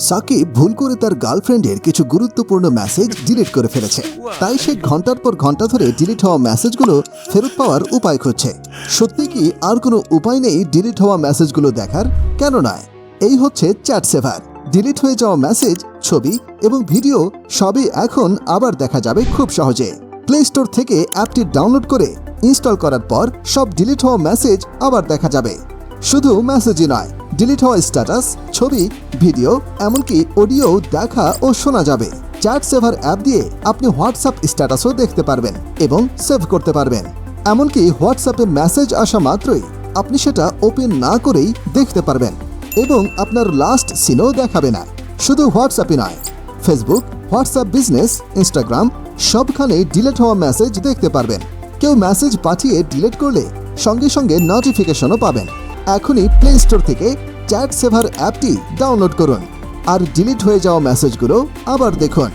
সাকিব ভুল করে তার গার্লফ্রেন্ডের কিছু গুরুত্বপূর্ণ মেসেজ ডিলিট করে ফেলেছে। তাই সে ঘন্টার পর ঘন্টা ধরে ডিলিট হওয়া মেসেজগুলো ফেরত পাওয়ার উপায় খুঁজছে। সত্যি কি আর কোনো উপায় নেই ডিলিট হওয়া মেসেজগুলো দেখার? কেন নয়, এই হচ্ছে চ্যাট সেভার। ডিলিট হয়ে যাওয়া মেসেজ, ছবি এবং ভিডিও সবই এখন আবার দেখা যাবে খুব সহজে। প্লে স্টোর থেকে অ্যাপটি ডাউনলোড করে ইনস্টল করার পর সব ডিলিট হওয়া মেসেজ আবার দেখা যাবে। শুধু মেসেজই নয়, ডিলিট হওয়া স্ট্যাটাস, ছবি, ভিডিও, এমনকি অডিও দেখা ও শোনা যাবে। চ্যাট সেভার অ্যাপ দিয়ে আপনি হোয়াটসঅ্যাপ স্ট্যাটাসও দেখতে পারবেন এবং সেভ করতে পারবেন। এমনকি হোয়াটসঅ্যাপে মেসেজ আসা মাত্রই আপনি সেটা ওপেন না করেই দেখতে পারবেন এবং আপনার লাস্ট সিনও দেখাবে না। শুধু হোয়াটসঅ্যাপই নয়, ফেসবুক, হোয়াটসঅ্যাপ বিজনেস, ইনস্টাগ্রাম সবখানে ডিলিট হওয়া মেসেজ দেখতে পারবেন। কেউ মেসেজ পাঠিয়ে ডিলিট করলে সঙ্গে সঙ্গে নোটিফিকেশনও পাবেন। এখনই প্লে স্টোর থেকে চ্যাট সেভার অ্যাপটি ডাউনলোড করুন আর ডিলিট হয়ে যাওয়া মেসেজগুলো আবার দেখুন।